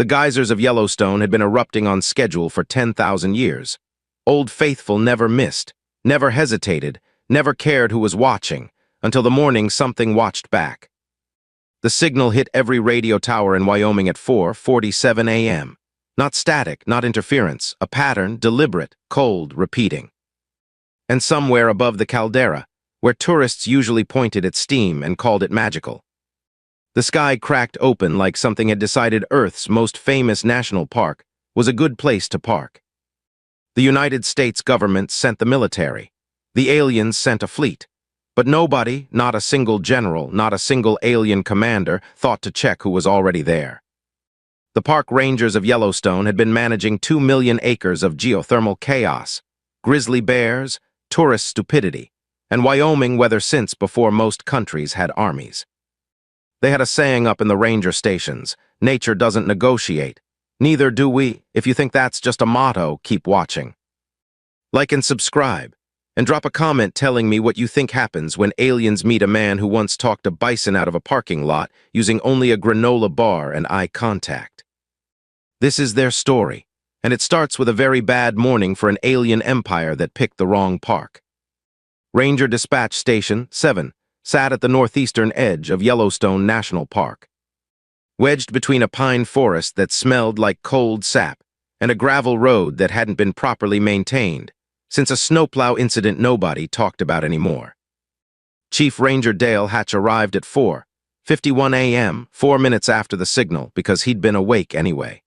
The geysers of Yellowstone had been erupting on schedule for 10,000 years. Old Faithful never missed, never hesitated, never cared who was watching, until the morning something watched back. The signal hit every radio tower in Wyoming at 4:47 a.m. Not static, not interference, a pattern, deliberate, cold, repeating. And somewhere above the caldera, where tourists usually pointed at steam and called it magical, the sky cracked open like something had decided Earth's most famous national park was a good place to park. The United States government sent the military. The aliens sent a fleet. But nobody, not a single general, not a single alien commander, thought to check who was already there. The park rangers of Yellowstone had been managing 2 million acres of geothermal chaos, grizzly bears, tourist stupidity, and Wyoming weather since before most countries had armies. They had a saying up in the ranger stations: nature doesn't negotiate. Neither do we. If you think that's just a motto, keep watching. Like and subscribe, and drop a comment telling me what you think happens when aliens meet a man who once talked a bison out of a parking lot using only a granola bar and eye contact. This is their story, and it starts with a very bad morning for an alien empire that picked the wrong park. Ranger Dispatch Station 7 sat at the northeastern edge of Yellowstone National Park. Wedged between a pine forest that smelled like cold sap and a gravel road that hadn't been properly maintained since a snowplow incident nobody talked about anymore. Chief Ranger Dale Hatch arrived at 4:51 a.m., 4 minutes after the signal, because he'd been awake anyway.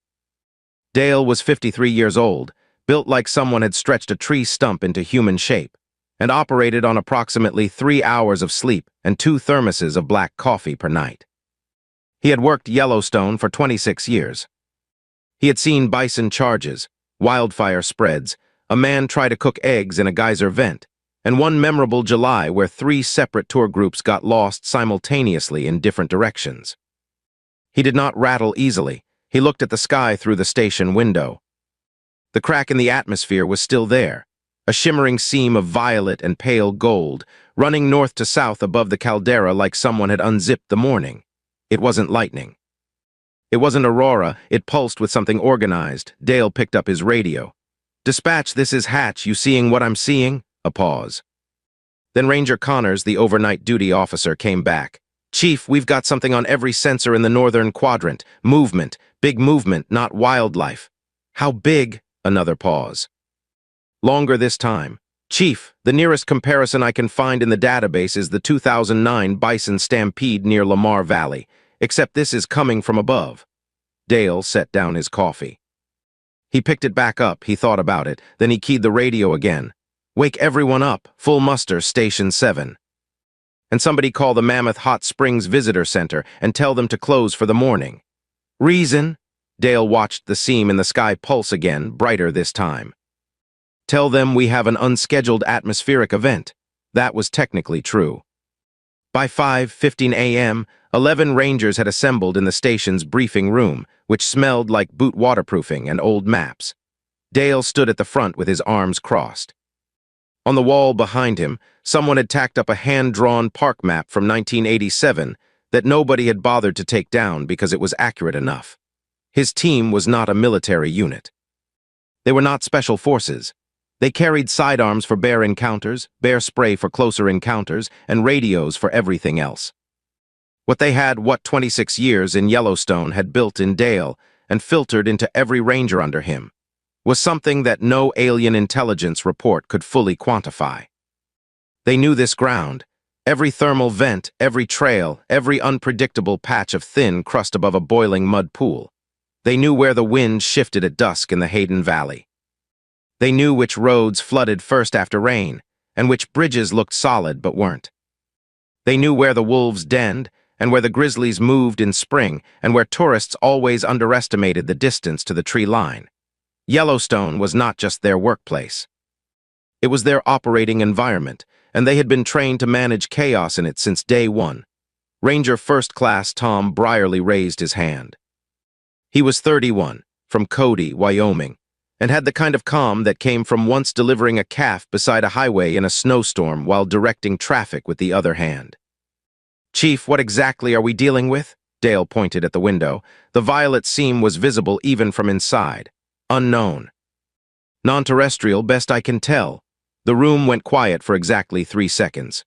Dale was 53 years old, built like someone had stretched a tree stump into human shape, and operated on approximately 3 hours of sleep and 2 thermoses of black coffee per night. He had worked Yellowstone for 26 years. He had seen bison charges, wildfire spreads, a man try to cook eggs in a geyser vent, and one memorable July where 3 separate tour groups got lost simultaneously in different directions. He did not rattle easily. He looked at the sky through the station window. The crack in the atmosphere was still there, a shimmering seam of violet and pale gold, running north to south above the caldera like someone had unzipped the morning. It wasn't lightning. It wasn't aurora, it pulsed with something organized. Dale picked up his radio. "Dispatch, this is Hatch. You seeing what I'm seeing?" A pause. Then Ranger Connors, the overnight duty officer, came back. "Chief, we've got something on every sensor in the northern quadrant. Movement. Big movement, not wildlife." "How big?" Another pause. "Longer this time. Chief, the nearest comparison I can find in the database is the 2009 bison stampede near Lamar Valley, except this is coming from above." Dale set down his coffee. He picked it back up, he thought about it, then he keyed the radio again. "Wake everyone up, full muster, Station 7. And somebody call the Mammoth Hot Springs Visitor Center and tell them to close for the morning." "Reason?" Dale watched the seam in the sky pulse again, brighter this time. "Tell them we have an unscheduled atmospheric event." That was technically true. By 5:15 a.m., 11 rangers had assembled in the station's briefing room, which smelled like boot waterproofing and old maps. Dale stood at the front with his arms crossed. On the wall behind him, someone had tacked up a hand-drawn park map from 1987 that nobody had bothered to take down because it was accurate enough. His team was not a military unit. They were not special forces. They carried sidearms for bear encounters, bear spray for closer encounters, and radios for everything else. What they had, 26 years in Yellowstone had built in Dale and filtered into every ranger under him, was something that no alien intelligence report could fully quantify. They knew this ground, every thermal vent, every trail, every unpredictable patch of thin crust above a boiling mud pool. They knew where the wind shifted at dusk in the Hayden Valley. They knew which roads flooded first after rain, and which bridges looked solid but weren't. They knew where the wolves denned, and where the grizzlies moved in spring, and where tourists always underestimated the distance to the tree line. Yellowstone was not just their workplace. It was their operating environment, and they had been trained to manage chaos in it since day one. Ranger First Class Tom Brierly raised his hand. He was 31, from Cody, Wyoming, and had the kind of calm that came from once delivering a calf beside a highway in a snowstorm while directing traffic with the other hand. "Chief, what exactly are we dealing with?" Dale pointed at the window. The violet seam was visible even from inside. Unknown. Non-terrestrial, best I can tell. The room went quiet for exactly 3 seconds.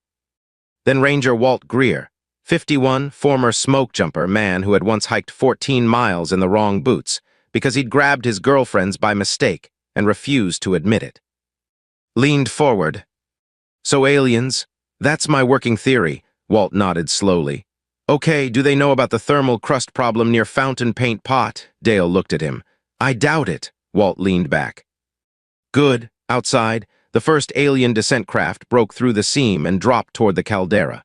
Then Ranger Walt Greer, 51, former smoke jumper man who had once hiked 14 miles in the wrong boots because he'd grabbed his girlfriend's by mistake and refused to admit it, leaned forward. So aliens, that's my working theory, Walt nodded slowly. Okay, do they know about the thermal crust problem near Fountain Paint Pot? Dale looked at him. I doubt it, Walt leaned back. Good. Outside, the first alien descent craft broke through the seam and dropped toward the caldera.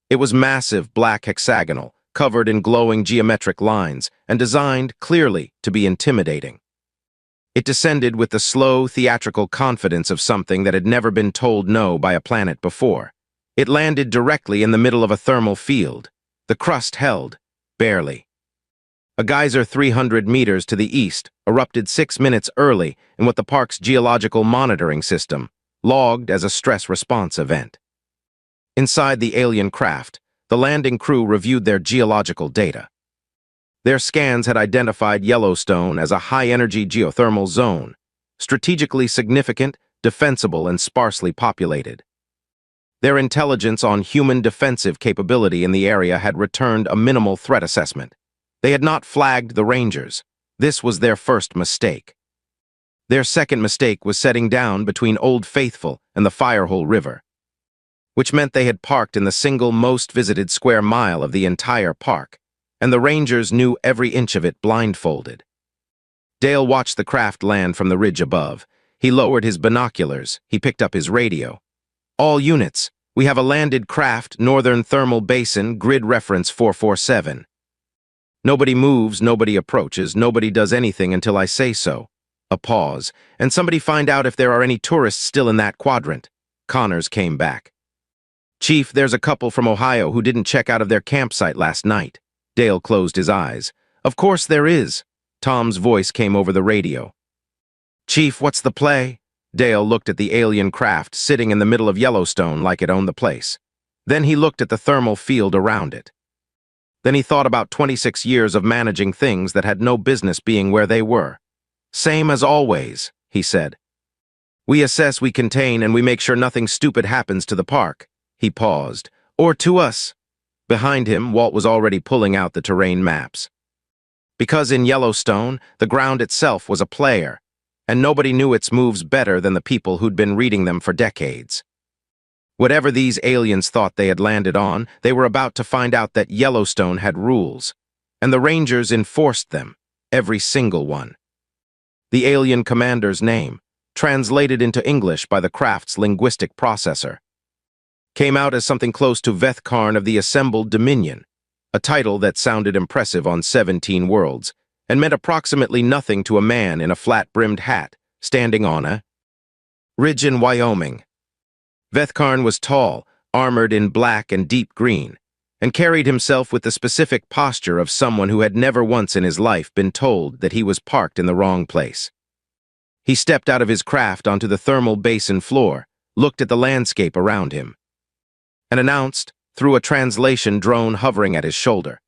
It was massive, black hexagonal, covered in glowing geometric lines, and designed, clearly, to be intimidating. It descended with the slow, theatrical confidence of something that had never been told no by a planet before. It landed directly in the middle of a thermal field. The crust held, barely. A geyser 300 meters to the east erupted 6 minutes early in what the park's geological monitoring system logged as a stress response event. Inside the alien craft, the landing crew reviewed their geological data. Their scans had identified Yellowstone as a high-energy geothermal zone, strategically significant, defensible, and sparsely populated. Their intelligence on human defensive capability in the area had returned a minimal threat assessment. They had not flagged the Rangers. This was their first mistake. Their second mistake was setting down between Old Faithful and the Firehole River, which meant they had parked in the single most visited square mile of the entire park, and the Rangers knew every inch of it blindfolded. Dale watched the craft land from the ridge above. He lowered his binoculars. He picked up his radio. All units, we have a landed craft, Northern Thermal Basin, grid reference 447. Nobody moves, nobody approaches, nobody does anything until I say so. A pause, and somebody find out if there are any tourists still in that quadrant. Connors came back. Chief, there's a couple from Ohio who didn't check out of their campsite last night. Dale closed his eyes. Of course there is. Tom's voice came over the radio. Chief, what's the play? Dale looked at the alien craft sitting in the middle of Yellowstone like it owned the place. Then he looked at the thermal field around it. Then he thought about 26 years of managing things that had no business being where they were. Same as always, he said. We assess, we contain, and we make sure nothing stupid happens to the park. He paused. Or to us. Behind him, Walt was already pulling out the terrain maps. Because in Yellowstone, the ground itself was a player, and nobody knew its moves better than the people who'd been reading them for decades. Whatever these aliens thought they had landed on, they were about to find out that Yellowstone had rules, and the Rangers enforced them, every single one. The alien commander's name, translated into English by the craft's linguistic processor, came out as something close to Vethkarn of the Assembled Dominion, a title that sounded impressive on 17 worlds, and meant approximately nothing to a man in a flat-brimmed hat, standing on a ridge in Wyoming. Vethkarn was tall, armored in black and deep green, and carried himself with the specific posture of someone who had never once in his life been told that he was parked in the wrong place. He stepped out of his craft onto the thermal basin floor, looked at the landscape around him, and announced, through a translation drone hovering at his shoulder,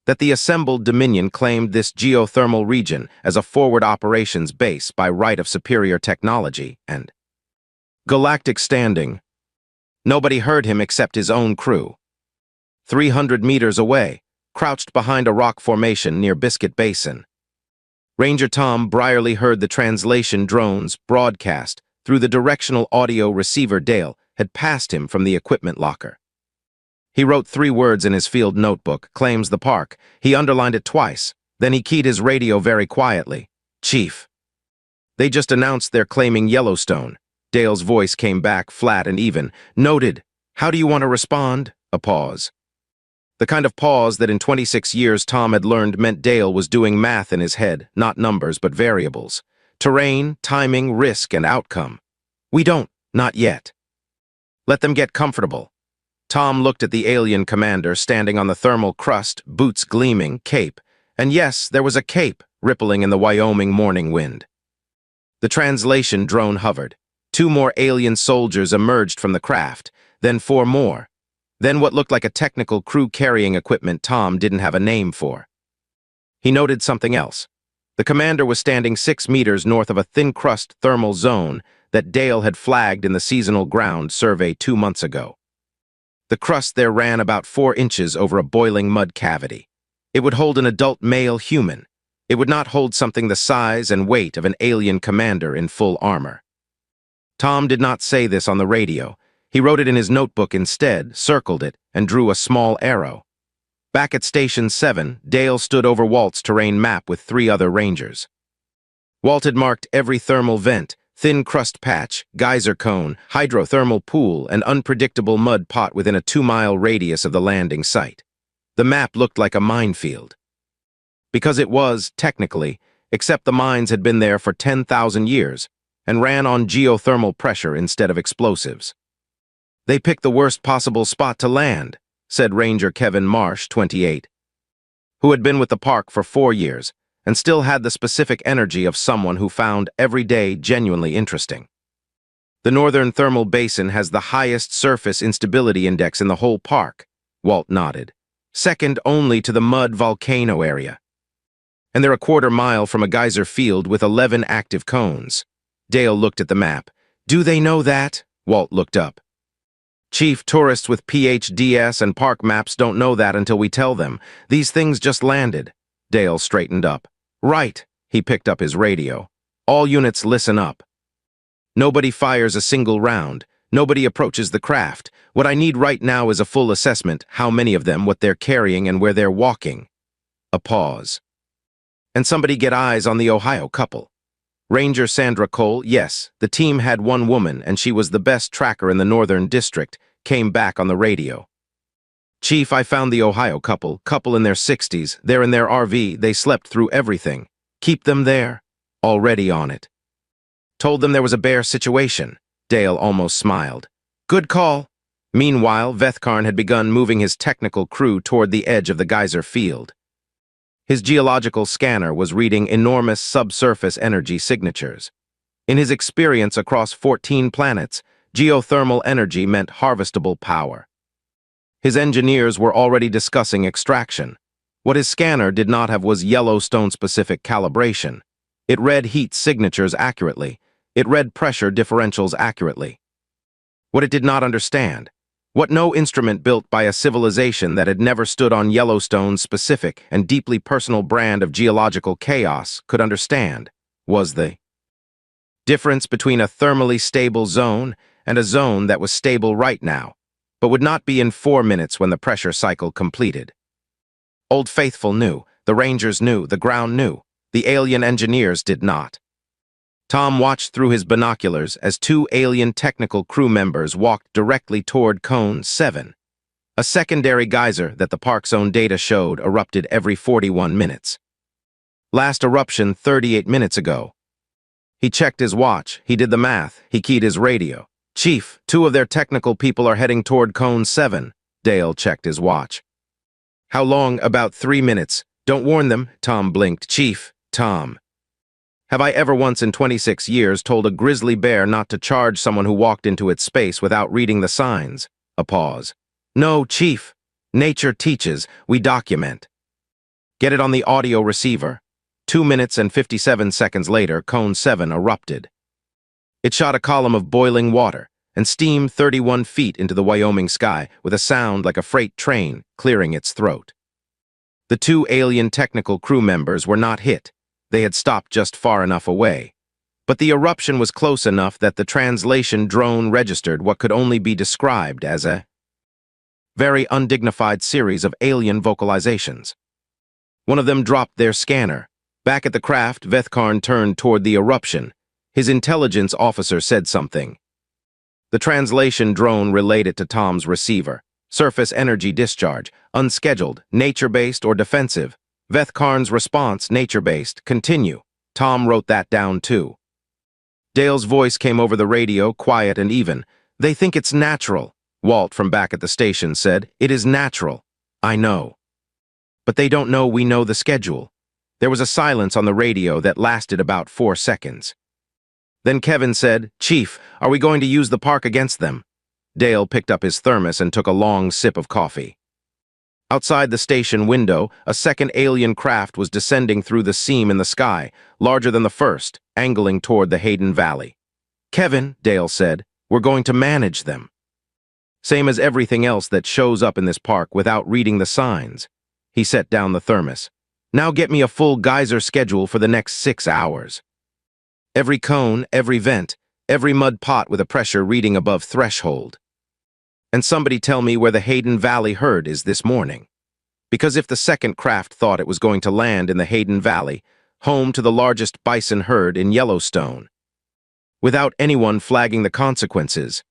that the Assembled Dominion claimed this geothermal region as a forward operations base by right of superior technology and Galactic standing. Nobody heard him except his own crew. 300 meters away, crouched behind a rock formation near Biscuit Basin, Ranger Tom Brierly heard the translation drones broadcast through the directional audio receiver Dale had passed him from the equipment locker. He wrote 3 words in his field notebook, claims the park. He underlined it twice. Then he keyed his radio very quietly. Chief. They just announced they're claiming Yellowstone. Dale's voice came back flat and even. Noted. How do you want to respond? A pause. The kind of pause that in 26 years Tom had learned meant Dale was doing math in his head, not numbers but variables. Terrain, timing, risk, and outcome. We don't, not yet. Let them get comfortable. Tom looked at the alien commander standing on the thermal crust, boots gleaming, cape. And yes, there was a cape rippling in the Wyoming morning wind. The translation drone hovered. 2 more alien soldiers emerged from the craft, then 4 more. Then what looked like a technical crew carrying equipment Tom didn't have a name for. He noted something else. The commander was standing 6 meters north of a thin-crust thermal zone that Dale had flagged in the seasonal ground survey 2 months ago. The crust there ran about 4 inches over a boiling mud cavity. It would hold an adult male human. It would not hold something the size and weight of an alien commander in full armor. Tom did not say this on the radio. He wrote it in his notebook instead, circled it, and drew a small arrow. Back at Station 7, Dale stood over Walt's terrain map with 3 other rangers. Walt had marked every thermal vent, thin crust patch, geyser cone, hydrothermal pool, and unpredictable mud pot within a 2-mile radius of the landing site. The map looked like a minefield. Because it was, technically, except the mines had been there for 10,000 years and ran on geothermal pressure instead of explosives. They picked the worst possible spot to land, said Ranger Kevin Marsh, 28, who had been with the park for 4 years and still had the specific energy of someone who found every day genuinely interesting. The northern thermal basin has the highest surface instability index in the whole park, Walt nodded, second only to the mud volcano area. And they're a quarter mile from a geyser field with 11 active cones. Dale looked at the map. Do they know that? Walt looked up. Chief, tourists with PhDs and park maps don't know that until we tell them. These things just landed. Dale straightened up. Right. He picked up his radio. All units listen up. Nobody fires a single round. Nobody approaches the craft. What I need right now is a full assessment, how many of them, what they're carrying, and where they're walking. A pause. And somebody get eyes on the Ohio couple. Ranger Sandra Cole, yes, the team had 1 woman and she was the best tracker in the Northern District, came back on the radio. Chief, I found the Ohio couple in their 60s, they're in their RV, they slept through everything. Keep them there. Already on it. Told them there was a bear situation. Dale almost smiled. Good call. Meanwhile, Vethkarn had begun moving his technical crew toward the edge of the geyser field. His geological scanner was reading enormous subsurface energy signatures. In his experience across 14 planets, geothermal energy meant harvestable power. His engineers were already discussing extraction. What his scanner did not have was Yellowstone-specific calibration. It read heat signatures accurately. It read pressure differentials accurately. What it did not understand, what no instrument built by a civilization that had never stood on Yellowstone's specific and deeply personal brand of geological chaos could understand, was the difference between a thermally stable zone and a zone that was stable right now, but would not be in 4 minutes when the pressure cycle completed. Old Faithful knew, the Rangers knew, the ground knew, the alien engineers did not. Tom watched through his binoculars as 2 alien technical crew members walked directly toward Cone 7, a secondary geyser that the park's own data showed erupted every 41 minutes. Last eruption 38 minutes ago. He checked his watch, he did the math, he keyed his radio. Chief, 2 of their technical people are heading toward Cone 7. Dale checked his watch. How long? About 3 minutes. Don't warn them, Tom blinked. Chief, Tom. Have I ever once in 26 years told a grizzly bear not to charge someone who walked into its space without reading the signs? A pause. No, Chief. Nature teaches, we document. Get it on the audio receiver. 2 minutes and 57 seconds later, Cone 7 erupted. It shot a column of boiling water and steam 31 feet into the Wyoming sky with a sound like a freight train clearing its throat. The 2 alien technical crew members were not hit. They had stopped just far enough away. But the eruption was close enough that the translation drone registered what could only be described as a very undignified series of alien vocalizations. One of them dropped their scanner. Back at the craft, Vethkarn turned toward the eruption. His intelligence officer said something. The translation drone relayed it to Tom's receiver. Surface energy discharge, unscheduled, nature-based or defensive. Vethkarn's response, nature-based, continue. Tom wrote that down too. Dale's voice came over the radio, quiet and even. They think it's natural. Walt from back at the station said, it is natural. I know. But they don't know we know the schedule. There was a silence on the radio that lasted about 4 seconds. Then Kevin said, Chief, are we going to use the park against them? Dale picked up his thermos and took a long sip of coffee. Outside the station window, a second alien craft was descending through the seam in the sky, larger than the first, angling toward the Hayden Valley. "Kevin," Dale said, "we're going to manage them." Same as everything else that shows up in this park without reading the signs. He set down the thermos. "Now get me a full geyser schedule for the next 6 hours. Every cone, every vent, every mud pot with a pressure reading above threshold. And somebody tell me where the Hayden Valley herd is this morning. Because if the second craft thought it was going to land in the Hayden Valley, home to the largest bison herd in Yellowstone, without anyone flagging the consequences,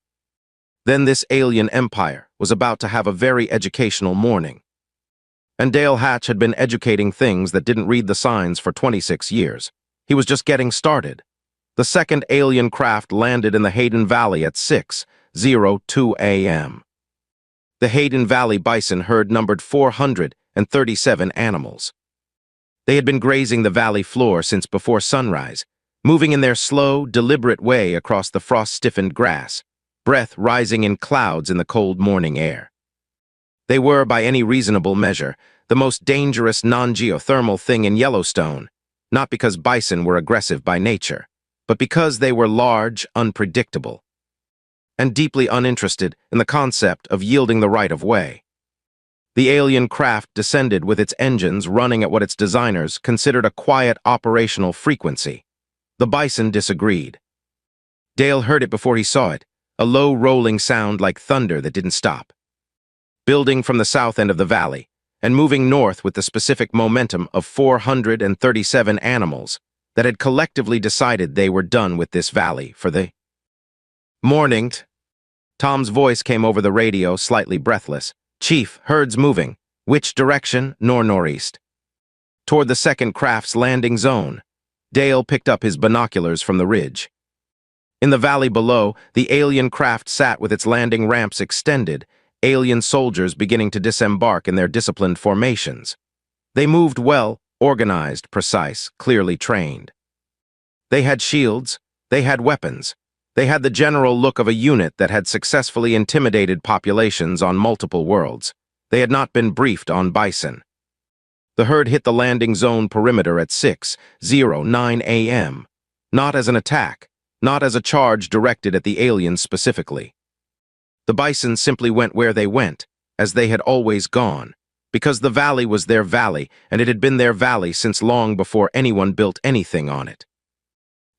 then this alien empire was about to have a very educational morning. And Dale Hatch had been educating things that didn't read the signs for 26 years. He was just getting started. The second alien craft landed in the Hayden Valley at 6:02 a.m. The Hayden Valley bison herd numbered 437 animals. They had been grazing the valley floor since before sunrise, moving in their slow, deliberate way across the frost-stiffened grass, breath rising in clouds in the cold morning air. They were, by any reasonable measure, the most dangerous non-geothermal thing in Yellowstone, not because bison were aggressive by nature, but because they were large, unpredictable, and deeply uninterested in the concept of yielding the right of way. The alien craft descended with its engines running at what its designers considered a quiet operational frequency. The bison disagreed. Dale heard it before he saw it, a low rolling sound like thunder that didn't stop. Building from the south end of the valley, and moving north with the specific momentum of 437 animals that had collectively decided they were done with this valley for the morning. Tom's voice came over the radio, slightly breathless. "Chief, herd's moving. Which direction? Northeast. Toward the second craft's landing zone." Dale picked up his binoculars from the ridge. In the valley below, the alien craft sat with its landing ramps extended, alien soldiers beginning to disembark in their disciplined formations. They moved well, organized, precise, clearly trained. They had shields, they had weapons, they had the general look of a unit that had successfully intimidated populations on multiple worlds. They had not been briefed on bison. The herd hit the landing zone perimeter at 6:09 a.m., not as an attack, not as a charge directed at the aliens specifically. The bison simply went where they went, as they had always gone, because the valley was their valley, and it had been their valley since long before anyone built anything on it.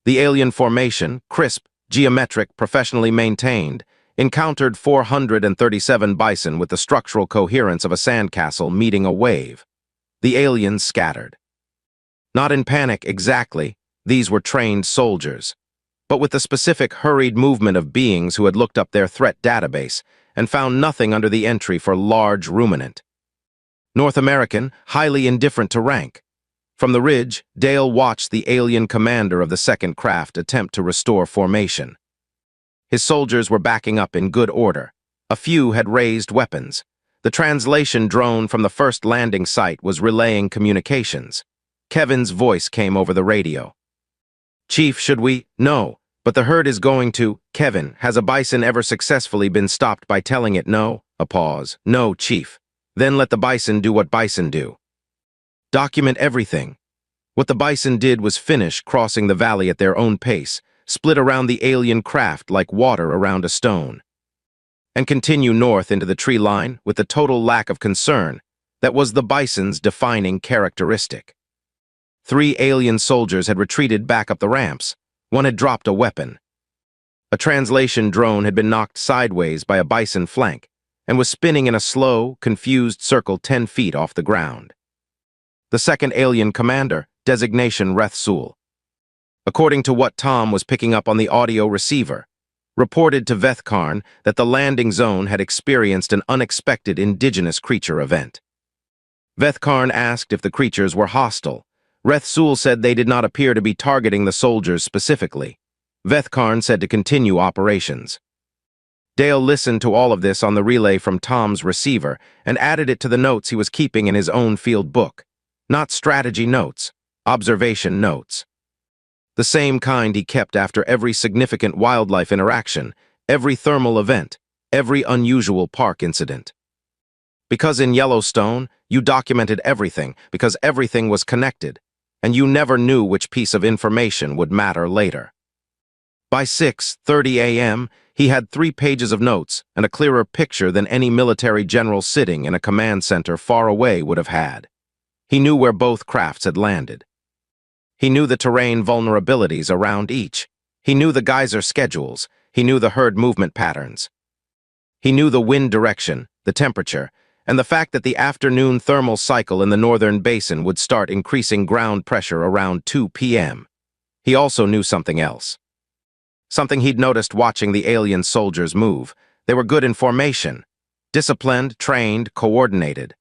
The alien formation, crisp, geometric, professionally maintained, encountered 437 bison with the structural coherence of a sandcastle meeting a wave. The aliens scattered. Not in panic exactly, these were trained soldiers, but with the specific hurried movement of beings who had looked up their threat database and found nothing under the entry for large ruminant. North American, highly indifferent to rank. From the ridge, Dale watched the alien commander of the second craft attempt to restore formation. His soldiers were backing up in good order. A few had raised weapons. The translation drone from the first landing site was relaying communications. Kevin's voice came over the radio. "Chief, should we?" "No, but the herd is going to." "Kevin, has a bison ever successfully been stopped by telling it no?" A pause. "No, Chief." "Then let the bison do what bison do. Document everything." What the bison did was finish crossing the valley at their own pace, split around the alien craft like water around a stone, and continue north into the tree line with the total lack of concern that was the bison's defining characteristic. 3 alien soldiers had retreated back up the ramps. One had dropped a weapon. A translation drone had been knocked sideways by a bison flank and was spinning in a slow, confused circle 10 feet off the ground. The second alien commander, designation Rethsul, according to what Tom was picking up on the audio receiver, reported to Vethkarn that the landing zone had experienced an unexpected indigenous creature event. Vethkarn asked if the creatures were hostile. Rethsul said they did not appear to be targeting the soldiers specifically. Vethkarn said to continue operations. Dale listened to all of this on the relay from Tom's receiver and added it to the notes he was keeping in his own field book. Not strategy notes, observation notes. The same kind he kept after every significant wildlife interaction, every thermal event, every unusual park incident. Because in Yellowstone, you documented everything, because everything was connected, and you never knew which piece of information would matter later. By 6:30 a.m., he had 3 pages of notes and a clearer picture than any military general sitting in a command center far away would have had. He knew where both crafts had landed. He knew the terrain vulnerabilities around each. He knew the geyser schedules. He knew the herd movement patterns. He knew the wind direction, the temperature, and the fact that the afternoon thermal cycle in the northern basin would start increasing ground pressure around 2 p.m. He also knew something else. Something he'd noticed watching the alien soldiers move. They were good in formation, disciplined, trained, coordinated.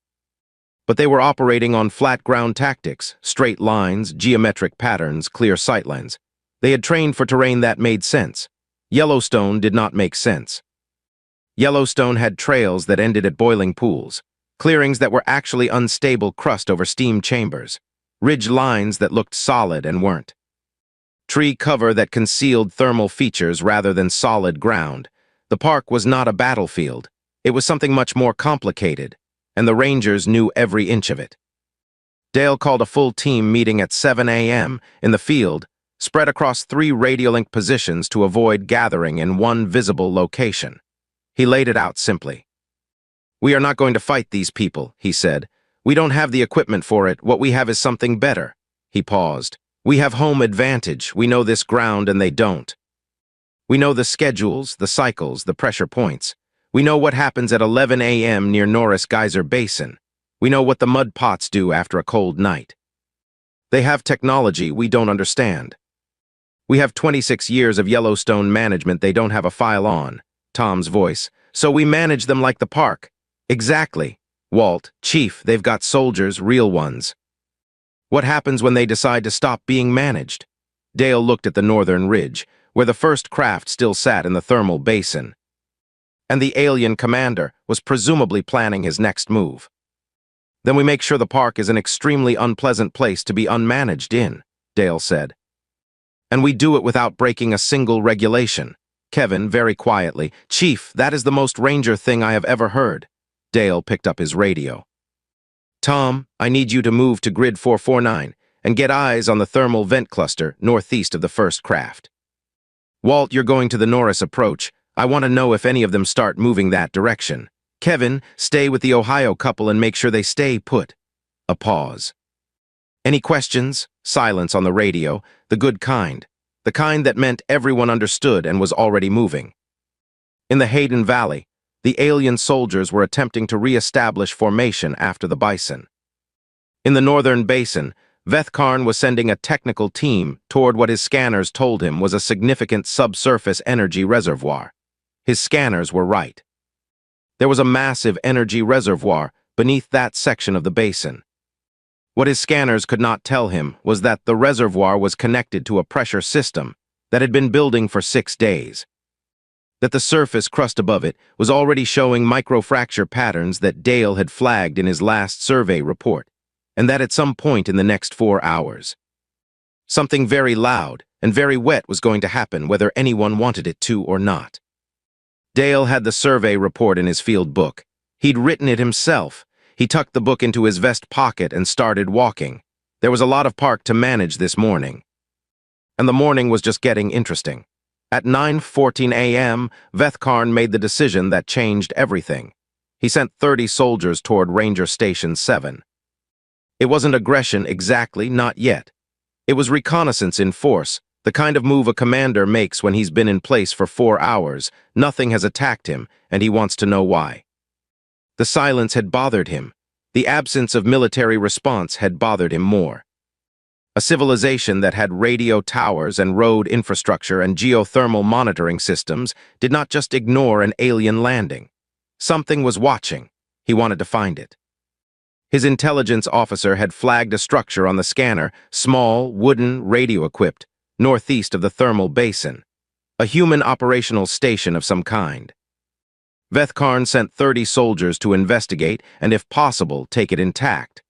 But they were operating on flat ground tactics, straight lines, geometric patterns, clear sightlines. They had trained for terrain that made sense. Yellowstone did not make sense. Yellowstone had trails that ended at boiling pools, clearings that were actually unstable crust over steam chambers, ridge lines that looked solid and weren't. Tree cover that concealed thermal features rather than solid ground. The park was not a battlefield. It was something much more complicated, and the Rangers knew every inch of it. Dale called a full team meeting at 7 a.m. in the field, spread across 3 radiolink positions to avoid gathering in one visible location. He laid it out simply. "We are not going to fight these people," he said. "We don't have the equipment for it. What we have is something better." He paused. "We have home advantage. We know this ground and they don't. We know the schedules, the cycles, the pressure points. We know what happens at 11 a.m. near Norris Geyser Basin. We know what the mud pots do after a cold night. They have technology we don't understand. We have 26 years of Yellowstone management they don't have a file on." Tom's voice. "So we manage them like the park." "Exactly. Walt, Chief, they've got soldiers, real ones. What happens when they decide to stop being managed?" Dale looked at the northern ridge, where the first craft still sat in the thermal basin. And the alien commander was presumably planning his next move. "Then we make sure the park is an extremely unpleasant place to be unmanaged in," Dale said. "And we do it without breaking a single regulation." Kevin, very quietly, "Chief, that is the most Ranger thing I have ever heard." Dale picked up his radio. "Tom, I need you to move to grid 449 and get eyes on the thermal vent cluster northeast of the first craft. Walt, you're going to the Norris approach. I want to know if any of them start moving that direction. Kevin, stay with the Ohio couple and make sure they stay put." A pause. "Any questions?" Silence on the radio, the good kind. The kind that meant everyone understood and was already moving. In the Hayden Valley, the alien soldiers were attempting to re-establish formation after the bison. In the northern basin, Vethkarn was sending a technical team toward what his scanners told him was a significant subsurface energy reservoir. His scanners were right. There was a massive energy reservoir beneath that section of the basin. What his scanners could not tell him was that the reservoir was connected to a pressure system that had been building for 6 days. That the surface crust above it was already showing microfracture patterns that Dale had flagged in his last survey report, and that at some point in the next 4 hours, something very loud and very wet was going to happen whether anyone wanted it to or not. Dale had the survey report in his field book. He'd written it himself. He tucked the book into his vest pocket and started walking. There was a lot of park to manage this morning. And the morning was just getting interesting. At 9:14 a.m., Vethkarn made the decision that changed everything. He sent 30 soldiers toward Ranger Station 7. It wasn't aggression exactly, not yet. It was reconnaissance in force, the kind of move a commander makes when he's been in place for 4 hours. Nothing has attacked him, and he wants to know why. The silence had bothered him. The absence of military response had bothered him more. A civilization that had radio towers and road infrastructure and geothermal monitoring systems did not just ignore an alien landing. Something was watching. He wanted to find it. His intelligence officer had flagged a structure on the scanner, small, wooden, radio-equipped, northeast of the thermal basin. A human operational station of some kind. Vethkarn sent 30 soldiers to investigate and, if possible, take it intact.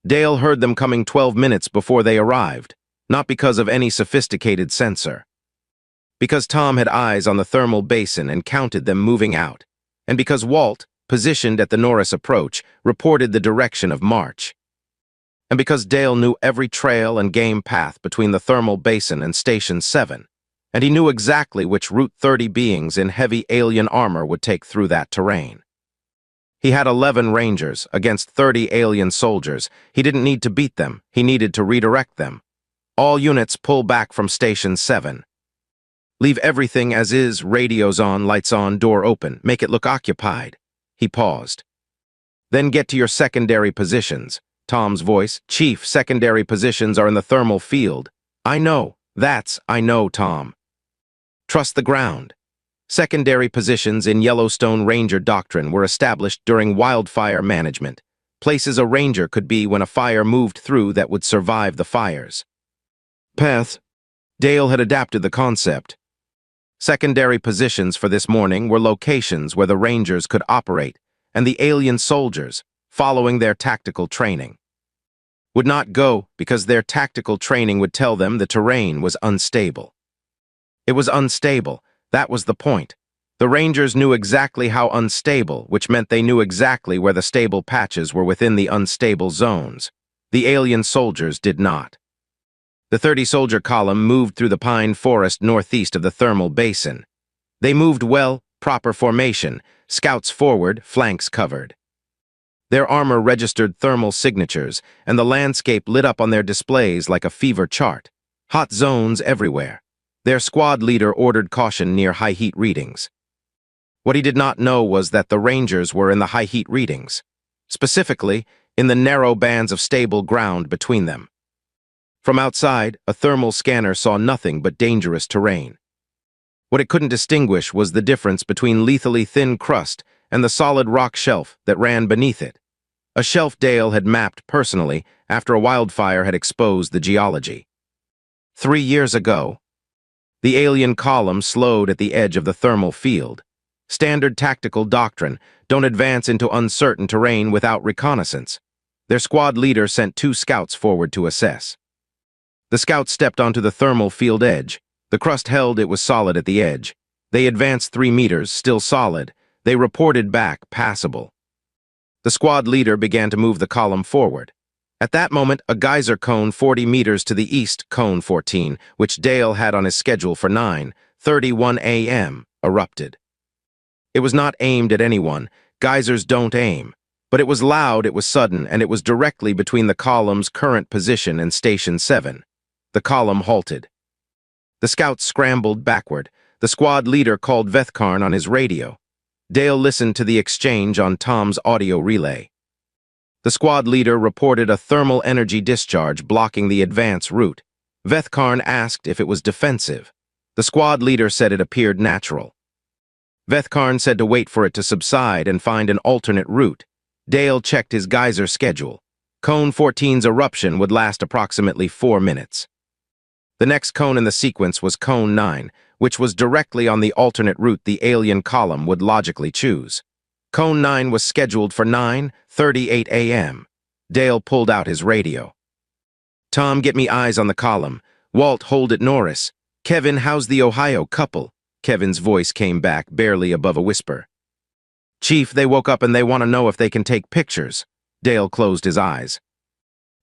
Dale heard them coming 12 minutes before they arrived, not because of any sophisticated sensor. Because Tom had eyes on the thermal basin and counted them moving out. and because Walt, positioned at the Norris approach, reported the direction of march. And because Dale knew every trail and game path between the thermal basin and Station 7, and he knew exactly which Route 30 beings in heavy alien armor would take through that terrain. He had 11 Rangers against 30 alien soldiers. He didn't need to beat them, he needed to redirect them. All units pull back from Station 7. Leave everything as is, radios on, lights on, door open, make it look occupied. He paused. Then get to your secondary positions. Tom's voice, Chief, secondary positions are in the thermal field. I know, I know, Tom. Trust the ground. Secondary positions in Yellowstone Ranger doctrine were established during wildfire management, places a ranger could be when a fire moved through that would survive the fires. Path. Dale had adapted the concept. Secondary positions for this morning were locations where the Rangers could operate, and the alien soldiers, following their tactical training, would not go because their tactical training would tell them the terrain was unstable. It was unstable, that was the point. The Rangers knew exactly how unstable, which meant they knew exactly where the stable patches were within the unstable zones. The alien soldiers did not. The 30-soldier column moved through the pine forest northeast of the thermal basin. They moved well, proper formation, scouts forward, flanks covered. Their armor registered thermal signatures, and the landscape lit up on their displays like a fever chart. Hot zones everywhere. Their squad leader ordered caution near high heat readings. What he did not know was that the Rangers were in the high heat readings, specifically in the narrow bands of stable ground between them. From outside, a thermal scanner saw nothing but dangerous terrain. What it couldn't distinguish was the difference between lethally thin crust and the solid rock shelf that ran beneath it. A shelf Dale had mapped personally after a wildfire had exposed the geology. 3 years ago, the alien column slowed at the edge of the thermal field. Standard tactical doctrine, don't advance into uncertain terrain without reconnaissance. Their squad leader sent 2 scouts forward to assess. The scouts stepped onto the thermal field edge. The crust held, it was solid at the edge. They advanced 3 meters, still solid. They reported back, passable. The squad leader began to move the column forward. At that moment, a geyser cone 40 meters to the east, cone 14, which Dale had on his schedule for 9:31 a.m., erupted. It was not aimed at anyone. Geysers don't aim. But it was loud, it was sudden, and it was directly between the column's current position and Station 7. The column halted. The scouts scrambled backward. The squad leader called Vethkarn on his radio. Dale listened to the exchange on Tom's audio relay. The squad leader reported a thermal energy discharge blocking the advance route. Vethkarn asked if it was defensive. The squad leader said it appeared natural. Vethkarn said to wait for it to subside and find an alternate route. Dale checked his geyser schedule. Cone 14's eruption would last approximately 4 minutes. The next cone in the sequence was Cone 9, which was directly on the alternate route the alien column would logically choose. Cone 9 was scheduled for 9:38 a.m. Dale pulled out his radio. Tom, get me eyes on the column. Walt, hold it Norris. Kevin, how's the Ohio couple? Kevin's voice came back, barely above a whisper. Chief, they woke up and they want to know if they can take pictures. Dale closed his eyes.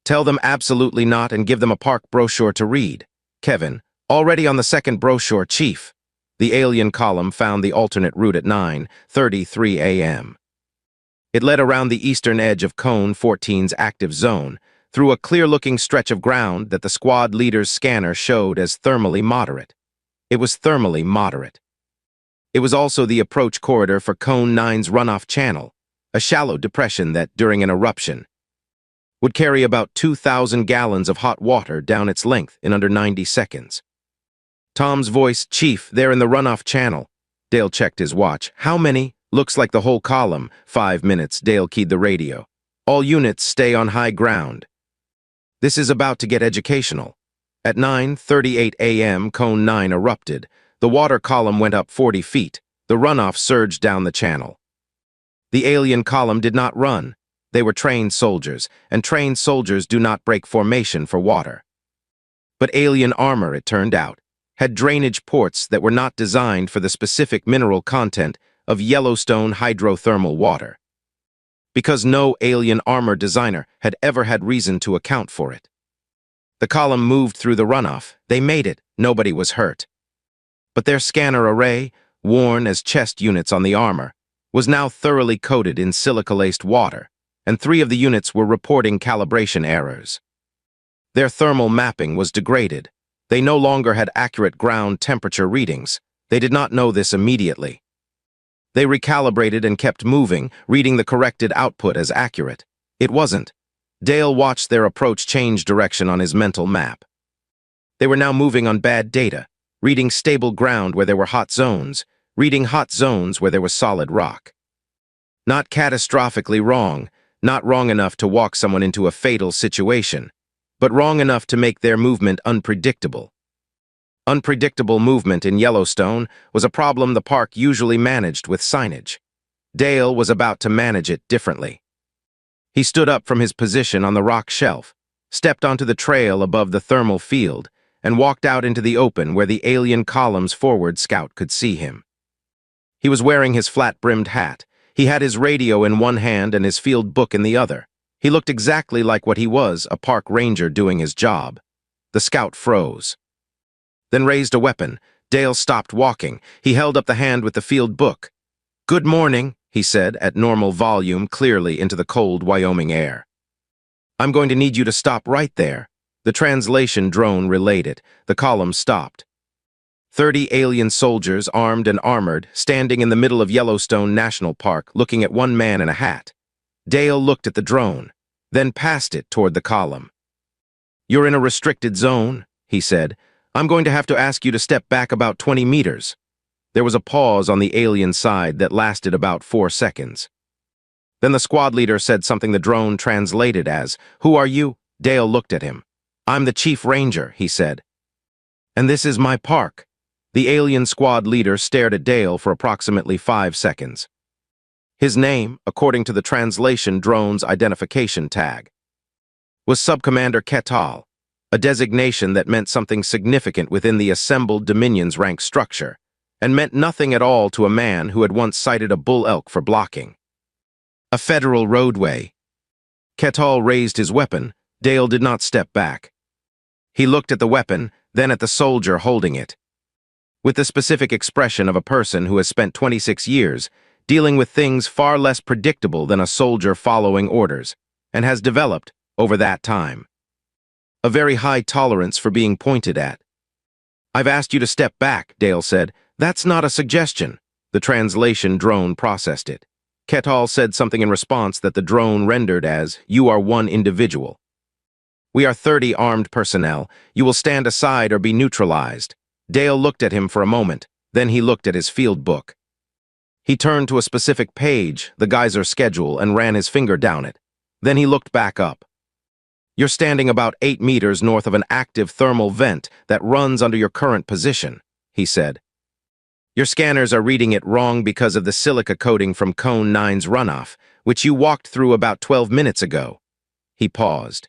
Tell them absolutely not and give them a park brochure to read. Kevin, already on the second brochure, Chief. The alien column found the alternate route at 9:33 a.m. It led around the eastern edge of Cone 14's active zone, through a clear-looking stretch of ground that the squad leader's scanner showed as thermally moderate. It was thermally moderate. It was also the approach corridor for Cone 9's runoff channel, a shallow depression that, during an eruption, would carry about 2,000 gallons of hot water down its length in under 90 seconds. Tom's voice, Chief, they're in the runoff channel. Dale checked his watch. How many? Looks like the whole column. 5 minutes. Dale keyed the radio. All units stay on high ground. This is about to get educational. At 9:38 a.m., Cone 9 erupted. The water column went up 40 feet. The runoff surged down the channel. The alien column did not run. They were trained soldiers, and trained soldiers do not break formation for water. But alien armor, it turned out, had drainage ports that were not designed for the specific mineral content of Yellowstone hydrothermal water. Because no alien armor designer had ever had reason to account for it. The column moved through the runoff. They made it. Nobody was hurt. But their scanner array, worn as chest units on the armor, was now thoroughly coated in silica-laced water, and 3 of the units were reporting calibration errors. Their thermal mapping was degraded. They no longer had accurate ground temperature readings. They did not know this immediately. They recalibrated and kept moving, reading the corrected output as accurate. It wasn't. Dale watched their approach change direction on his mental map. They were now moving on bad data, reading stable ground where there were hot zones, reading hot zones where there was solid rock. Not catastrophically wrong, not wrong enough to walk someone into a fatal situation, but wrong enough to make their movement unpredictable. Unpredictable movement in Yellowstone was a problem the park usually managed with signage. Dale was about to manage it differently. He stood up from his position on the rock shelf, stepped onto the trail above the thermal field, and walked out into the open where the alien column's forward scout could see him. He was wearing his flat-brimmed hat. He had his radio in one hand and his field book in the other. He looked exactly like what he was, a park ranger doing his job. The scout froze. Then raised a weapon. Dale stopped walking. He held up the hand with the field book. "Good morning," he said at normal volume clearly into the cold Wyoming air. "I'm going to need you to stop right there." The translation drone relayed it. The column stopped. 30 alien soldiers, armed and armored, standing in the middle of Yellowstone National Park, looking at one man in a hat. Dale looked at the drone, then passed it toward the column. "You're in a restricted zone," he said. "I'm going to have to ask you to step back about 20 meters. There was a pause on the alien side that lasted about 4 seconds. Then the squad leader said something the drone translated as, "Who are you?" Dale looked at him. "I'm the chief ranger," he said. "And this is my park." The alien squad leader stared at Dale for approximately 5 seconds. His name, according to the translation drone's identification tag, was Subcommander Ketal, a designation that meant something significant within the assembled Dominion's rank structure, and meant nothing at all to a man who had once cited a bull elk for blocking. A federal roadway. Ketal raised his weapon. Dale did not step back. He looked at the weapon, then at the soldier holding it. With the specific expression of a person who has spent 26 years dealing with things far less predictable than a soldier following orders, and has developed, over that time, a very high tolerance for being pointed at. "I've asked you to step back," Dale said. "That's not a suggestion." The translation drone processed it. Ketal said something in response that the drone rendered as, "You are one individual. We are 30 armed personnel. You will stand aside or be neutralized." Dale looked at him for a moment, then he looked at his field book. He turned to a specific page, the geyser schedule, and ran his finger down it. Then he looked back up. "You're standing about 8 meters north of an active thermal vent that runs under your current position," he said. "Your scanners are reading it wrong because of the silica coating from Cone 9's runoff, which you walked through about 12 minutes ago." He paused.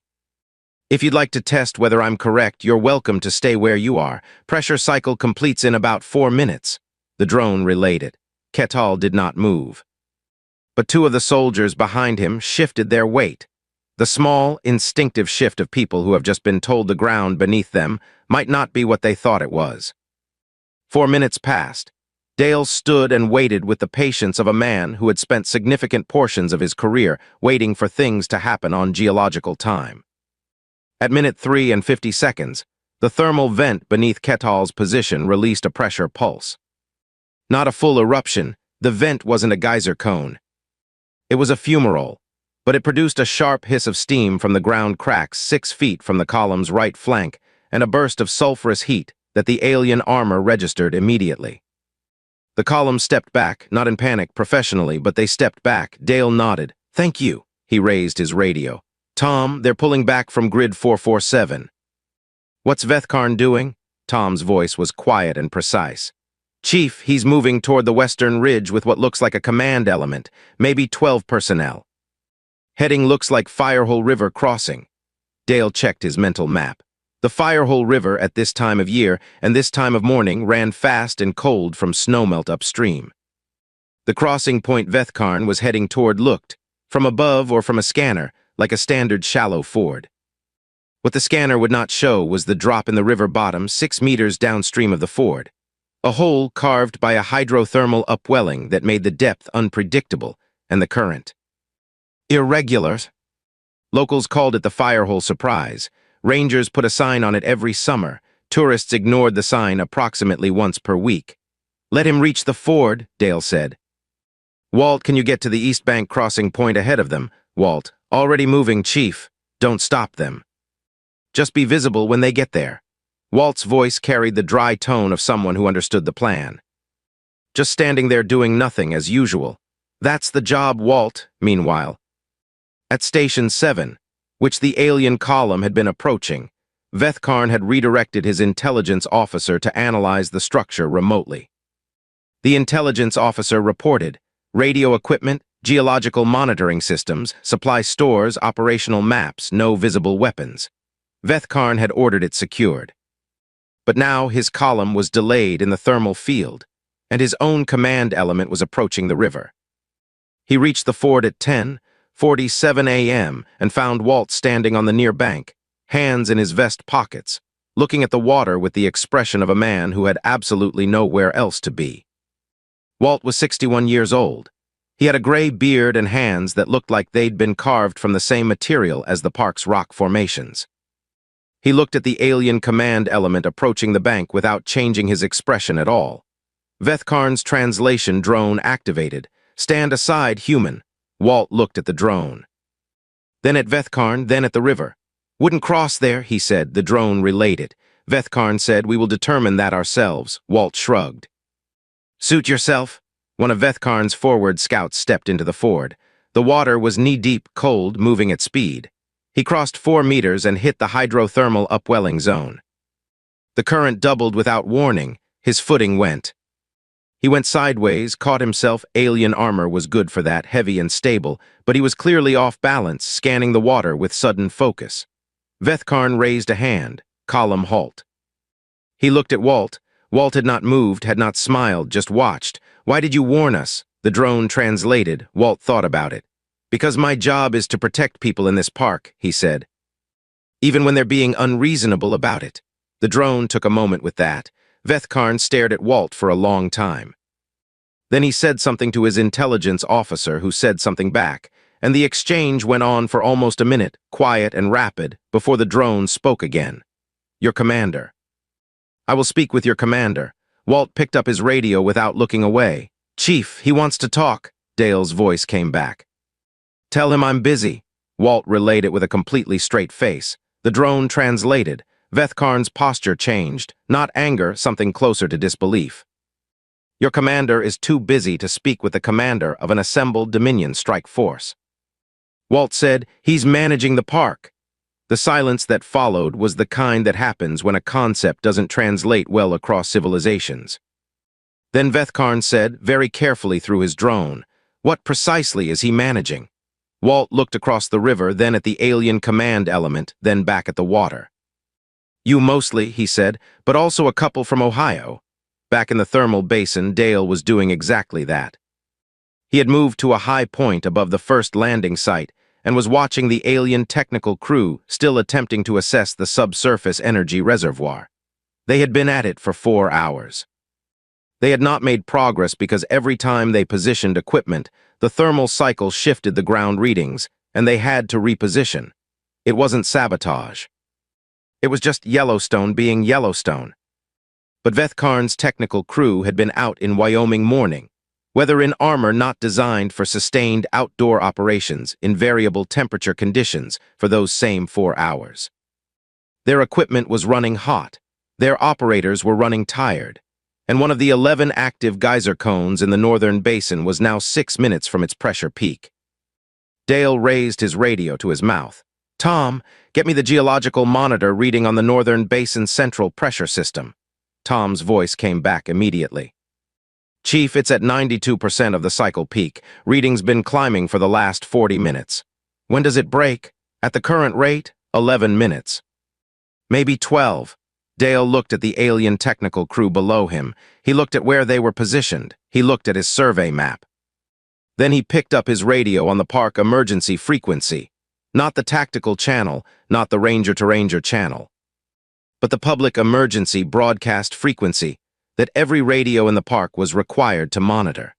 "If you'd like to test whether I'm correct, you're welcome to stay where you are. Pressure cycle completes in about 4 minutes. The drone relayed it. Ketal did not move. But 2 of the soldiers behind him shifted their weight. The small, instinctive shift of people who have just been told the ground beneath them might not be what they thought it was. 4 minutes passed. Dale stood and waited with the patience of a man who had spent significant portions of his career waiting for things to happen on geological time. At minute 3 and 50 seconds, the thermal vent beneath Ketal's position released a pressure pulse. Not a full eruption, the vent wasn't a geyser cone. It was a fumarole, but it produced a sharp hiss of steam from the ground cracks 6 feet from the column's right flank and a burst of sulfurous heat that the alien armor registered immediately. The column stepped back, not in panic professionally, but they stepped back. Dale nodded. "Thank you." He raised his radio. "Tom, they're pulling back from grid 447. "What's Vethkarn doing?" Tom's voice was quiet and precise. "Chief, he's moving toward the western ridge with what looks like a command element, maybe 12 personnel. Heading looks like Firehole River crossing." Dale checked his mental map. The Firehole River at this time of year and this time of morning ran fast and cold from snowmelt upstream. The crossing point Vethkarn was heading toward looked, from above or from a scanner, like a standard shallow ford. What the scanner would not show was the drop in the river bottom 6 meters downstream of the ford, a hole carved by a hydrothermal upwelling that made the depth unpredictable and the current irregular. Locals called it the Firehole Surprise. Rangers put a sign on it every summer. Tourists ignored the sign approximately once per week. "Let him reach the ford," Dale said. "Walt, can you get to the East Bank crossing point ahead of them?" "Walt, already moving, Chief. Don't stop them. Just be visible when they get there." Walt's voice carried the dry tone of someone who understood the plan. "Just standing there doing nothing as usual. That's the job, Walt." Meanwhile, at Station 7, which the alien column had been approaching, Vethkarn had redirected his intelligence officer to analyze the structure remotely. The intelligence officer reported, radio equipment, geological monitoring systems, supply stores, operational maps, no visible weapons. Vethkarn had ordered it secured. But now his column was delayed in the thermal field, and his own command element was approaching the river. He reached the ford at 10:47 a.m. and found Walt standing on the near bank, hands in his vest pockets, looking at the water with the expression of a man who had absolutely nowhere else to be. Walt was 61 years old. He had a gray beard and hands that looked like they'd been carved from the same material as the park's rock formations. He looked at the alien command element approaching the bank without changing his expression at all. Vethkarn's translation drone activated. "Stand aside, human." Walt looked at the drone. Then at Vethkarn, then at the river. "Wouldn't cross there," he said. The drone relayed it. Vethkarn said, "We will determine that ourselves." Walt shrugged. "Suit yourself." One of Vethkarn's forward scouts stepped into the ford. The water was knee-deep, cold, moving at speed. He crossed 4 meters and hit the hydrothermal upwelling zone. The current doubled without warning. His footing went. He went sideways, caught himself. Alien armor was good for that, heavy and stable, but he was clearly off balance, scanning the water with sudden focus. Vethkarn raised a hand. "Column halt." He looked at Walt. Walt had not moved, had not smiled, just watched. "Why did you warn us?" The drone translated. Walt thought about it. "Because my job is to protect people in this park," he said. "Even when they're being unreasonable about it." The drone took a moment with that. Vethkarn stared at Walt for a long time. Then he said something to his intelligence officer, who said something back, and the exchange went on for almost a minute, quiet and rapid, before the drone spoke again. "Your commander." "I will speak with your commander." Walt picked up his radio without looking away. "Chief, he wants to talk." Dale's voice came back. "Tell him I'm busy." Walt relayed it with a completely straight face. The drone translated. Vethkarn's posture changed. Not anger, something closer to disbelief. "Your commander is too busy to speak with the commander of an assembled Dominion strike force." Walt said, "He's managing the park." The silence that followed was the kind that happens when a concept doesn't translate well across civilizations. Then Vethkarn said, very carefully through his drone, "What precisely is he managing?" Walt looked across the river, then at the alien command element, then back at the water. "You mostly," he said, "but also a couple from Ohio." Back in the thermal basin, Dale was doing exactly that. He had moved to a high point above the first landing site and was watching the alien technical crew still attempting to assess the subsurface energy reservoir. They had been at it for 4 hours. They had not made progress because every time they positioned equipment, the thermal cycle shifted the ground readings, and they had to reposition. It wasn't sabotage. It was just Yellowstone being Yellowstone. But Vethkarn's technical crew had been out in Wyoming morning, whether in armor not designed for sustained outdoor operations in variable temperature conditions for those same 4 hours. Their equipment was running hot, their operators were running tired, and one of the 11 active geyser cones in the northern basin was now 6 minutes from its pressure peak. Dale raised his radio to his mouth. "Tom, get me the geological monitor reading on the northern basin central pressure system." Tom's voice came back immediately. "Chief, it's at 92% of the cycle peak. Reading's been climbing for the last 40 minutes. When does it break? At the current rate, 11 minutes. Maybe 12. Dale looked at the alien technical crew below him. He looked at where they were positioned. He looked at his survey map. Then he picked up his radio on the park emergency frequency, not the tactical channel, not the ranger-to-ranger channel, but the public emergency broadcast frequency that every radio in the park was required to monitor.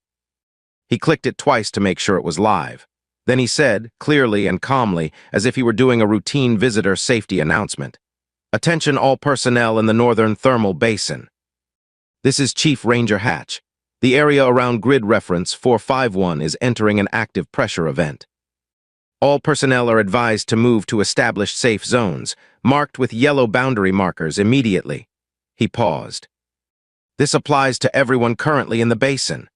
He clicked it twice to make sure it was live. Then he said, clearly and calmly, as if he were doing a routine visitor safety announcement, "Attention all personnel in the Northern Thermal Basin. This is Chief Ranger Hatch. The area around grid reference 451 is entering an active pressure event. All personnel are advised to move to established safe zones, marked with yellow boundary markers immediately." He paused. "This applies to everyone currently in the basin."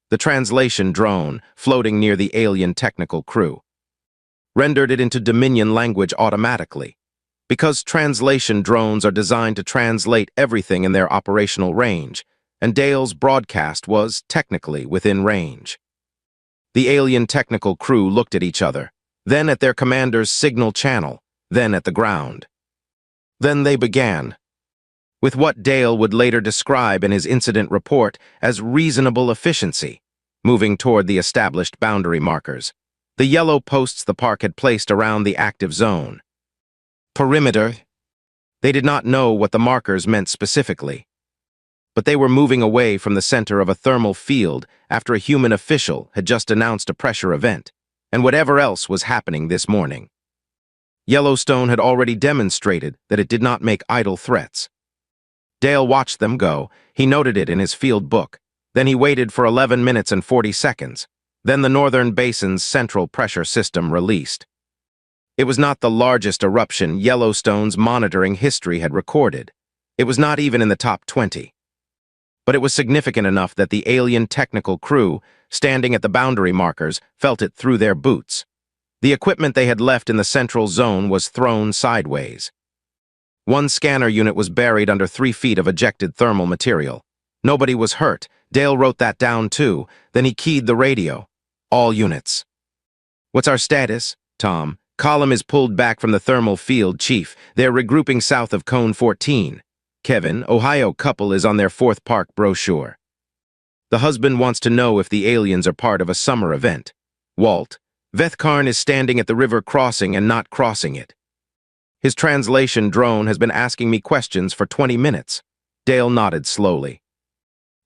The translation drone, floating near the alien technical crew, rendered it into Dominion language automatically. Because translation drones are designed to translate everything in their operational range, and Dale's broadcast was, technically, within range. The alien technical crew looked at each other, then at their commander's signal channel, then at the ground. Then they began, with what Dale would later describe in his incident report as reasonable efficiency, moving toward the established boundary markers, the yellow posts the park had placed around the active zone. Perimeter. They did not know what the markers meant specifically, but they were moving away from the center of a thermal field after a human official had just announced a pressure event, and whatever else was happening this morning. Yellowstone had already demonstrated that it did not make idle threats. Dale watched them go. He noted it in his field book. Then he waited for 11 minutes and 40 seconds. Then the Northern Basin's central pressure system released. It was not the largest eruption Yellowstone's monitoring history had recorded. It was not even in the top 20. But it was significant enough that the alien technical crew, standing at the boundary markers, felt it through their boots. The equipment they had left in the central zone was thrown sideways. One scanner unit was buried under 3 feet of ejected thermal material. Nobody was hurt. Dale wrote that down too. Then he keyed the radio. "All units." "What's our status, Tom?" "Column is pulled back from the thermal field, Chief. They're regrouping south of Cone 14. Kevin, Ohio couple is on their 4th park brochure. The husband wants to know if the aliens are part of a summer event. Walt, Vethkarn is standing at the river crossing and not crossing it. His translation drone has been asking me questions for 20 minutes. Dale nodded slowly.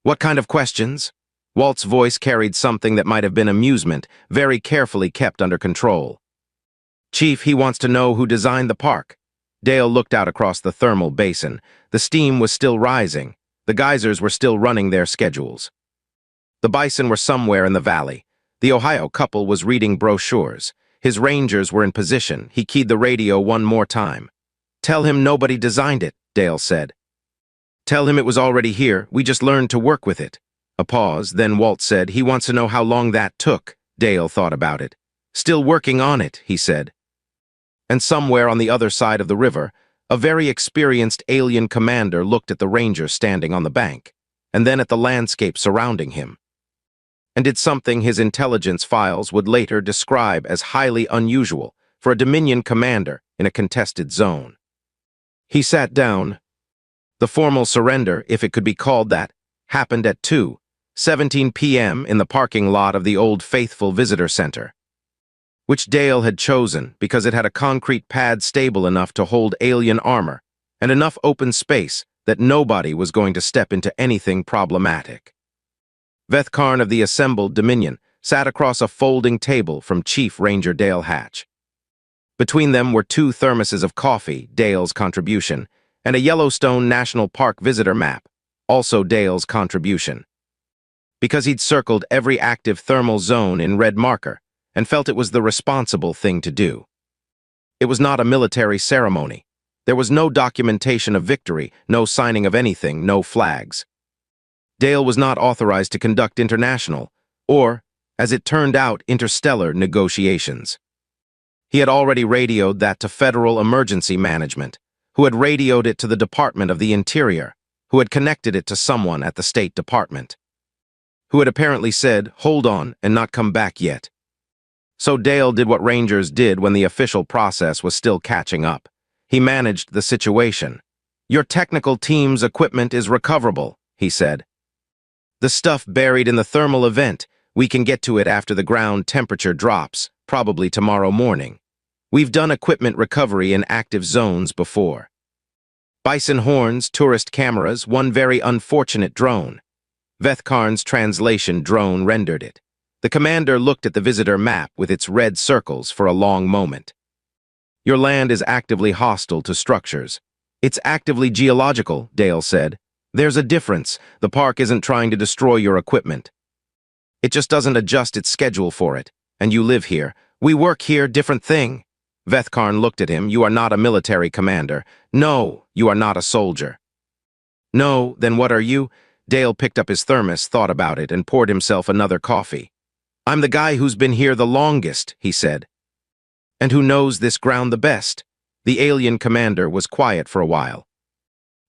"What kind of questions?" Walt's voice carried something that might have been amusement, very carefully kept under control. "Chief, he wants to know who designed the park." Dale looked out across the thermal basin. The steam was still rising. The geysers were still running their schedules. The bison were somewhere in the valley. The Ohio couple was reading brochures. His rangers were in position. He keyed the radio one more time. "Tell him nobody designed it," Dale said. "Tell him it was already here. We just learned to work with it." A pause, then Walt said, "He wants to know how long that took." Dale thought about it. "Still working on it," he said. And somewhere on the other side of the river, a very experienced alien commander looked at the ranger standing on the bank, and then at the landscape surrounding him, and did something his intelligence files would later describe as highly unusual for a Dominion commander in a contested zone. He sat down. The formal surrender, if it could be called that, happened at 2:17 p.m. in the parking lot of the Old Faithful Visitor Center, which Dale had chosen because it had a concrete pad stable enough to hold alien armor and enough open space that nobody was going to step into anything problematic. Vethkarn of the assembled Dominion sat across a folding table from Chief Ranger Dale Hatch. Between them were 2 thermoses of coffee, Dale's contribution, and a Yellowstone National Park visitor map, also Dale's contribution. Because he'd circled every active thermal zone in red marker and felt it was the responsible thing to do. It was not a military ceremony. There was no documentation of victory, no signing of anything, no flags. Dale was not authorized to conduct international, or, as it turned out, interstellar negotiations. He had already radioed that to Federal Emergency Management, who had radioed it to the Department of the Interior, who had connected it to someone at the State Department, who had apparently said, "Hold on," and not come back yet. So Dale did what Rangers did when the official process was still catching up. He managed the situation. "Your technical team's equipment is recoverable," he said. "The stuff buried in the thermal event, We can get to it after the ground temperature drops, probably tomorrow morning. We've done equipment recovery in active zones before. Bison horns, tourist cameras, one very unfortunate drone. Vethkarn's translation drone rendered it. The commander looked at the visitor map with its red circles for a long moment. Your land is actively hostile to structures. It's actively geological, Dale said. There's a difference. The park isn't trying to destroy your equipment. It just doesn't adjust its schedule for it. And you live here. We work here, different thing. Vethkarn looked at him. You are not a military commander. No, you are not a soldier. No, then what are you? Dale picked up his thermos, thought about it, and poured himself another coffee. I'm the guy who's been here the longest, he said. And who knows this ground the best? The alien commander was quiet for a while.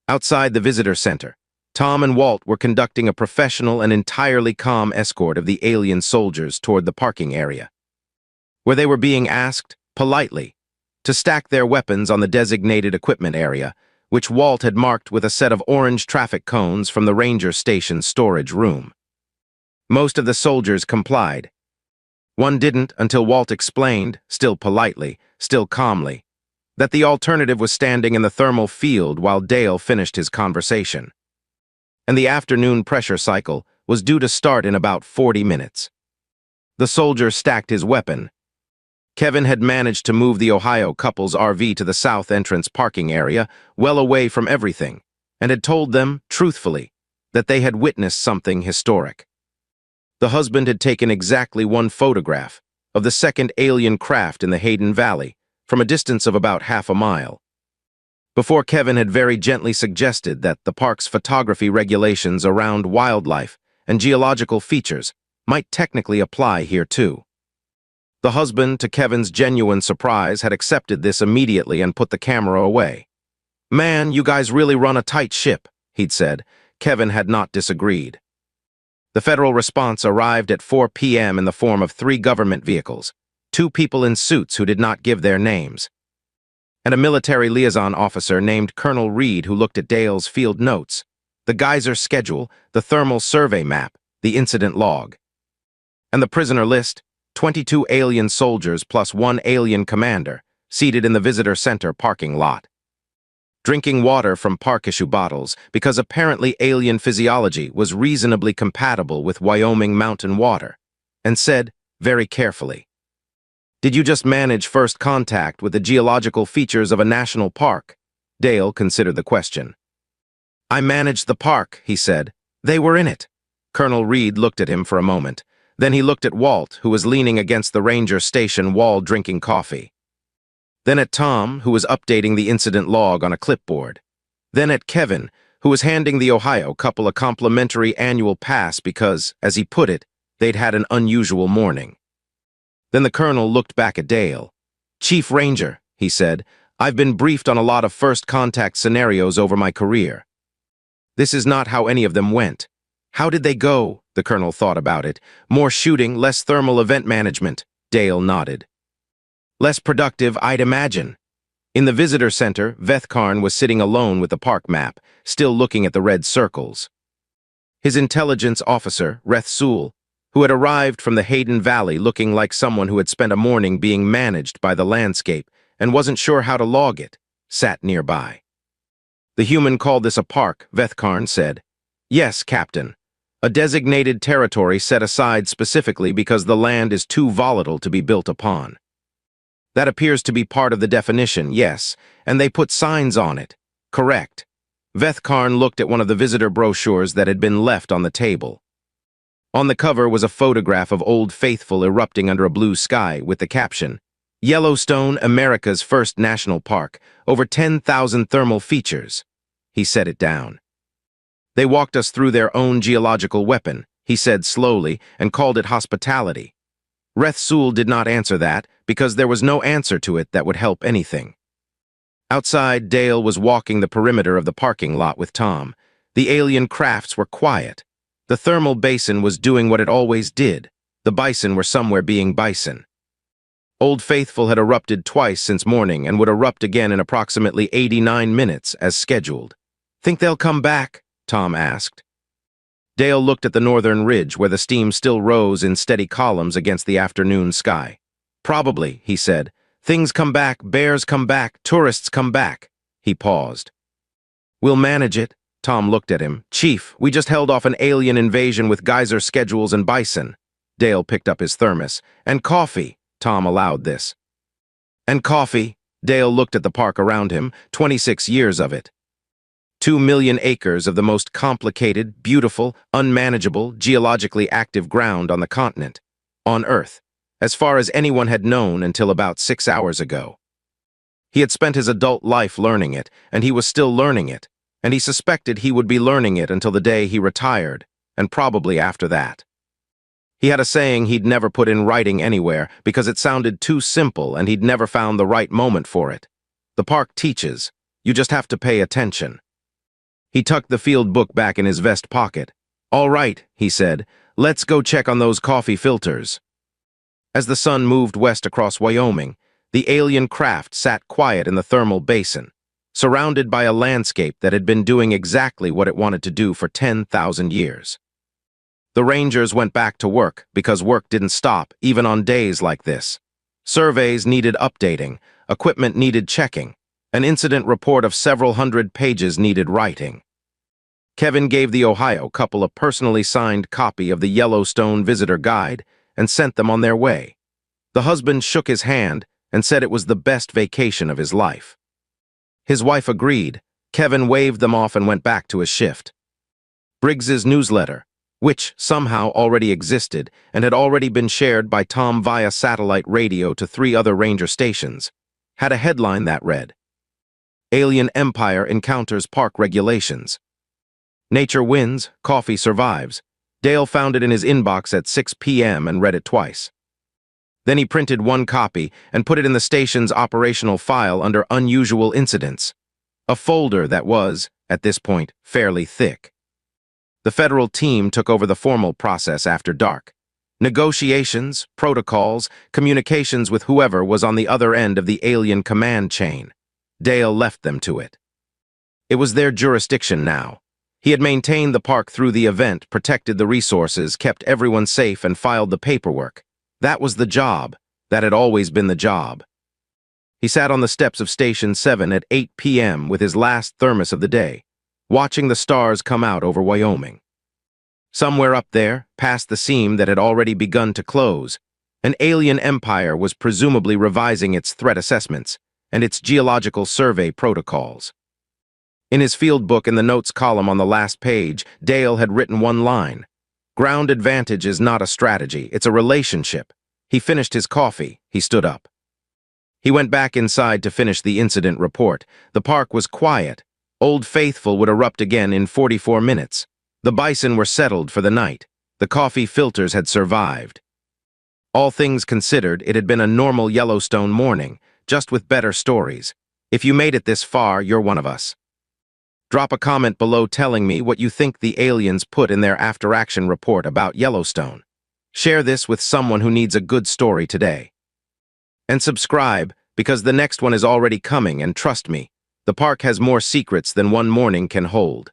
Outside the visitor center, Tom and Walt were conducting a professional and entirely calm escort of the alien soldiers toward the parking area, where they were being asked, politely, to stack their weapons on the designated equipment area, which Walt had marked with a set of orange traffic cones from the ranger station storage room. Most of the soldiers complied. One didn't until Walt explained, still politely, still calmly, that the alternative was standing in the thermal field while Dale finished his conversation. And the afternoon pressure cycle was due to start in about 40 minutes. The soldier stacked his weapon. Kevin had managed to move the Ohio couple's RV to the south entrance parking area, well away from everything, and had told them, truthfully, that they had witnessed something historic. The husband had taken exactly one photograph of the second alien craft in the Hayden Valley, from a distance of about half a mile. Before Kevin had very gently suggested that the park's photography regulations around wildlife and geological features might technically apply here too. The husband, to Kevin's genuine surprise, had accepted this immediately and put the camera away. Man, you guys really run a tight ship, he'd said. Kevin had not disagreed. The federal response arrived at 4 p.m. in the form of 3 government vehicles, 2 people in suits who did not give their names, and a military liaison officer named Colonel Reed who looked at Dale's field notes, the geyser schedule, the thermal survey map, the incident log, and the prisoner list, 22 alien soldiers plus 1 alien commander, seated in the visitor center parking lot, drinking water from park issue bottles because apparently alien physiology was reasonably compatible with Wyoming mountain water, and said, very carefully, "Did you just manage first contact with the geological features of a national park?" Dale considered the question. "I managed the park," he said. "They were in it." Colonel Reed looked at him for a moment. Then he looked at Walt, who was leaning against the ranger station wall drinking coffee. Then at Tom, who was updating the incident log on a clipboard. Then at Kevin, who was handing the Ohio couple a complimentary annual pass because, as he put it, they'd had an unusual morning. Then the colonel looked back at Dale. "Chief Ranger," he said, "I've been briefed on a lot of first contact scenarios over my career. This is not how any of them went. How did they go?" The colonel thought about it. "More shooting, less thermal event management." Dale nodded. "Less productive, I'd imagine." In the visitor center, Vethkarn was sitting alone with the park map, still looking at the red circles. His intelligence officer, Reth Sewell, who had arrived from the Hayden Valley looking like someone who had spent a morning being managed by the landscape and wasn't sure how to log it, sat nearby. "The human called this a park," Vethkarn said. "Yes, Captain. A designated territory set aside specifically because the land is too volatile to be built upon. That appears to be part of the definition, yes, and they put signs on it. Correct." Vethkarn looked at one of the visitor brochures that had been left on the table. On the cover was a photograph of Old Faithful erupting under a blue sky with the caption, "Yellowstone, America's first national park, over 10,000 thermal features." He set it down. "They walked us through their own geological weapon," he said slowly, and called it hospitality. Reth Sewell did not answer that, because there was no answer to it that would help anything. Outside, Dale was walking the perimeter of the parking lot with Tom. The alien crafts were quiet. The thermal basin was doing what it always did. The bison were somewhere being bison. Old Faithful had erupted twice since morning and would erupt again in approximately 89 minutes, as scheduled. "Think they'll come back?" Tom asked. Dale looked at the northern ridge where the steam still rose in steady columns against the afternoon sky. Probably, he said. Things come back, bears come back, tourists come back. He paused. We'll manage it. Tom looked at him. Chief, we just held off an alien invasion with geyser schedules and bison. Dale picked up his thermos. And coffee. Tom allowed this. And coffee. Dale looked at the park around him, 26 years of it. 2 million acres of the most complicated, beautiful, unmanageable, geologically active ground on the continent, on Earth, as far as anyone had known until about 6 hours ago. He had spent his adult life learning it, and he was still learning it, and he suspected he would be learning it until the day he retired, and probably after that. He had a saying he'd never put in writing anywhere because it sounded too simple and he'd never found the right moment for it. The park teaches. You just have to pay attention. He tucked the field book back in his vest pocket. All right, he said, let's go check on those coffee filters. As the sun moved west across Wyoming, the alien craft sat quiet in the thermal basin, surrounded by a landscape that had been doing exactly what it wanted to do for 10,000 years. The Rangers went back to work because work didn't stop, even on days like this. Surveys needed updating, equipment needed checking, an incident report of several hundred pages needed writing. Kevin gave the Ohio couple a personally signed copy of the Yellowstone Visitor Guide and sent them on their way. The husband shook his hand and said it was the best vacation of his life. His wife agreed. Kevin waved them off and went back to his shift. Briggs's newsletter, which somehow already existed and had already been shared by Tom via satellite radio to 3 other Ranger stations, had a headline that read, Alien Empire Encounters Park Regulations. Nature wins, coffee survives. Dale found it in his inbox at 6 p.m. and read it twice. Then he printed one copy and put it in the station's operational file under Unusual Incidents, a folder that was, at this point, fairly thick. The federal team took over the formal process after dark. Negotiations, protocols, communications with whoever was on the other end of the alien command chain. Dale left them to it. It was their jurisdiction now. He had maintained the park through the event, protected the resources, kept everyone safe, and filed the paperwork. That was the job. That had always been the job. He sat on the steps of Station 7 at 8 p.m. with his last thermos of the day, watching the stars come out over Wyoming. Somewhere up there, past the seam that had already begun to close, an alien empire was presumably revising its threat assessments and its geological survey protocols. In his field book in the notes column on the last page, Dale had written one line. Ground advantage is not a strategy, it's a relationship. He finished his coffee. He stood up. He went back inside to finish the incident report. The park was quiet. Old Faithful would erupt again in 44 minutes. The bison were settled for the night. The coffee filters had survived. All things considered, it had been a normal Yellowstone morning, just with better stories. If you made it this far, you're one of us. Drop a comment below telling me what you think the aliens put in their after-action report about Yellowstone. Share this with someone who needs a good story today. And subscribe, because the next one is already coming, and trust me, the park has more secrets than one morning can hold.